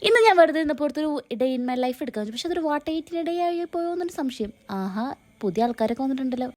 ഇന്ന് ഞാൻ വെറുതെ ഇന്ന് പുറത്തൊരു ഡേ ഇൻ മൈ ലൈഫ് എടുക്കാൻ പക്ഷെ അതൊരു വാട്ടേറ്റിന് ഡേ ആയി പോയോ എന്നൊരു സംശയം. ആഹാ, പുതിയ ആൾക്കാരൊക്കെ വന്നിട്ടുണ്ടല്ലോ.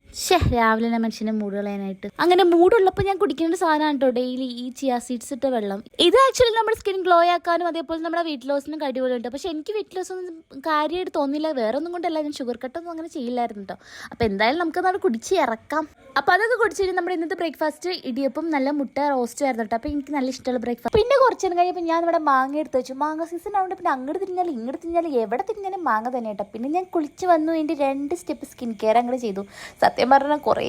രാവിലെ തന്നെ മനുഷ്യനെ മൂഡ് കളയാനായിട്ട്. അങ്ങനെ മൂടുള്ളപ്പോൾ ഞാൻ കുടിക്കേണ്ട സാധനമാണ് കേട്ടോ ഡെയിലി ഈ ചിയാ സീഡ്സ് ഇട്ട വെള്ളം. ഇത് ആക്ച്വലി നമ്മുടെ സ്കിൻ ഗ്ലോ ആക്കാനും അതേപോലെ നമ്മുടെ വെയിറ്റ് ലോസിനും അടിപൊളിയുണ്ട്. പക്ഷെ എനിക്ക് വെയിറ്റ് ലോസ് ഒന്നും കാര്യമായിട്ട് തോന്നിയില്ല. വേറെ ഒന്നും കൊണ്ടല്ല, ഞാൻ ഷുഗർ കട്ടൊന്നും അങ്ങനെ ചെയ്യില്ലായിരുന്നു കേട്ടോ. അപ്പോൾ എന്തായാലും നമുക്കത് കുടിച്ച് ഇറക്കാം. അപ്പോൾ അതൊക്കെ കുടിച്ചിട്ട് നമ്മുടെ ഇന്നത്തെ ബ്രേക്ക്ഫാസ്റ്റ് ഇടിയപ്പം നല്ല മുട്ട റോസ്റ്റ് ആയിരുന്നു കേട്ടോ. അപ്പോൾ എനിക്ക് നല്ല ഇഷ്ടമുള്ള ബ്രേക്ക്ഫാസ്റ്റ്. പിന്നെ കുറച്ച് നേരം കഴിഞ്ഞപ്പോൾ ഞാൻ ഇവിടെ മാങ്ങ എടുത്ത് വെച്ചു. മാങ്ങ സീസൺ ആവുമ്പോൾ പിന്നെ അങ്ങോട്ട് തിരിഞ്ഞാലും ഇങ്ങോട്ട് തിരിഞ്ഞാലും എവിടെ തിരിഞ്ഞാലും മാങ്ങ തന്നെ കേട്ടോ. പിന്നെ ഞാൻ കുളിച്ച് വന്നു, എൻ്റെ 2 സ്റ്റെപ്പ് സ്കിൻ കെയർ അങ്ങോട്ട് ചെയ്തു. സത്യം പറഞ്ഞാൽ കുറേ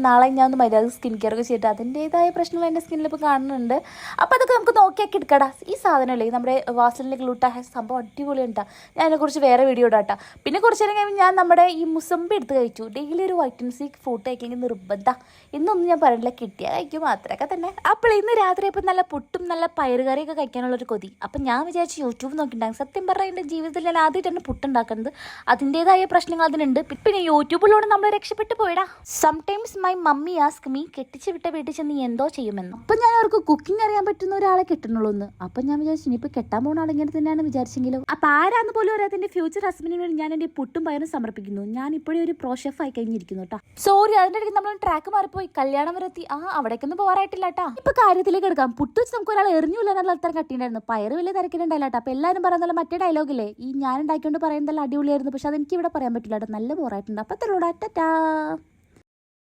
നാളെ ഞാൻ ഒന്ന് മര്യാദ സ്കിൻ കെയർ ഒക്കെ ചെയ്തിട്ട് അതിൻ്റേതായ പ്രശ്നങ്ങൾ എൻ്റെ സ്കിന്നിൽ ഇപ്പോൾ കാണുന്നുണ്ട്. അപ്പോൾ അതൊക്കെ നമുക്ക് നോക്കിയാക്കി എടുക്കടാ. ഈ സാധനമല്ലേ നമ്മുടെ വാസലിൻ്റെ ഗ്ലൂട്ടാ സംഭവം അടിപൊളിയുണ്ടാ. ഞാൻ അതിനെക്കുറിച്ച് വേറെ വീഡിയോ ഇടാട്ടാ. പിന്നെ കുറച്ച് നേരം കഴിയുമ്പോൾ ഞാൻ നമ്മുടെ ഈ മുസമ്പി എടുത്ത് കഴിച്ചു. ഡെയിലി ഒരു വൈറ്റമിൻ സി ഫ്രൂട്ട് കഴിക്കെങ്കിൽ നിർബന്ധ. ഇന്നൊന്നും ഞാൻ പറഞ്ഞില്ല, കിട്ടിയാൽ കഴിക്കും മാത്രമൊക്കെ തന്നെ. അപ്പോൾ ഇന്ന് രാത്രി ഇപ്പോൾ നല്ല പുട്ടും നല്ല പയറുകറിയൊക്കെ കഴിക്കാനുള്ളൊരു കൊതി. അപ്പം ഞാൻ വിചാരിച്ചു യൂട്യൂബ് നോക്കിയിട്ടുണ്ടാകും. സത്യം പറഞ്ഞാൽ എൻ്റെ ജീവിതത്തിൽ ഞാൻ ആദ്യമായിട്ടാണ് പുട്ടുണ്ടാക്കുന്നത്. അതിൻ്റേതായ പ്രശ്നങ്ങൾ അതിനുണ്ട്. പിന്നെ യൂട്യൂബിലൂടെ നമ്മൾ രക്ഷപ്പെട്ടു പോയിടാ. Sometimes my mummy ask me കെട്ടിച്ച് വിട്ട വീട്ടിൽ ചെന്ന് നീ എന്തോ ചെയ്യുമെന്ന്. അപ്പം ഞാൻ അവർക്ക് കുക്കിംഗ് അറിയാൻ പറ്റുന്ന ഒരാളെ കെട്ടണുള്ളൂ എന്ന്. അപ്പം ഞാൻ വിചാരിച്ചു ഇനിയിപ്പോൾ കെട്ടാൻ പോകുന്ന ആളിങ്ങനെ തന്നെയാണ് വിചാരിച്ചെങ്കിലും. അപ്പം ആരാന്ന് പോലും അറിയാത്ത എൻ്റെ ഫ്യൂച്ചർ ഹസ്ബൻഡിന് വേണ്ടി ഞാൻ എൻ്റെ പുട്ടും പയറും സമർപ്പിക്കുന്നു. ഞാൻ ഇപ്പോഴും ഒരു പ്രോ ഷെഫ് ആയി കഴിഞ്ഞിരിക്കുന്നു കേട്ടോ. സോറി, അതിൻ്റെ ഇടയ്ക്ക് നമ്മൾ ട്രാക്ക് മാറിപ്പോയി. കല്യാണം വരെ എത്തി. അവിടേക്കൊന്നും പോകാറായിട്ടില്ല കേട്ടോ. ഇപ്പൊ കാര്യത്തിലേക്ക് എടുക്കാം. പുട്ട് വെച്ച് നമുക്ക് ഒരാൾ എറിഞ്ഞില്ല എന്നുള്ള അത്ര കട്ടിണ്ടായിരുന്നു. പയറ് വലിയ തിരക്കിലുണ്ടായില്ല കേട്ടോ. അപ്പൊ എല്ലാവരും പറയുന്നല്ലോ മറ്റേ ഡയലോഗില്ലേ, ഈ ഞാൻ ഉണ്ടാക്കിക്കൊണ്ട് പറയുന്നതല്ല അടിപൊളിയായിരുന്നു. പക്ഷെ അതെനിക്ക് ഇവിടെ പറയാൻ പറ്റില്ല കേട്ടോ. നല്ല ബോറായിട്ടുണ്ട്. അപ്പൊ തരോടാ.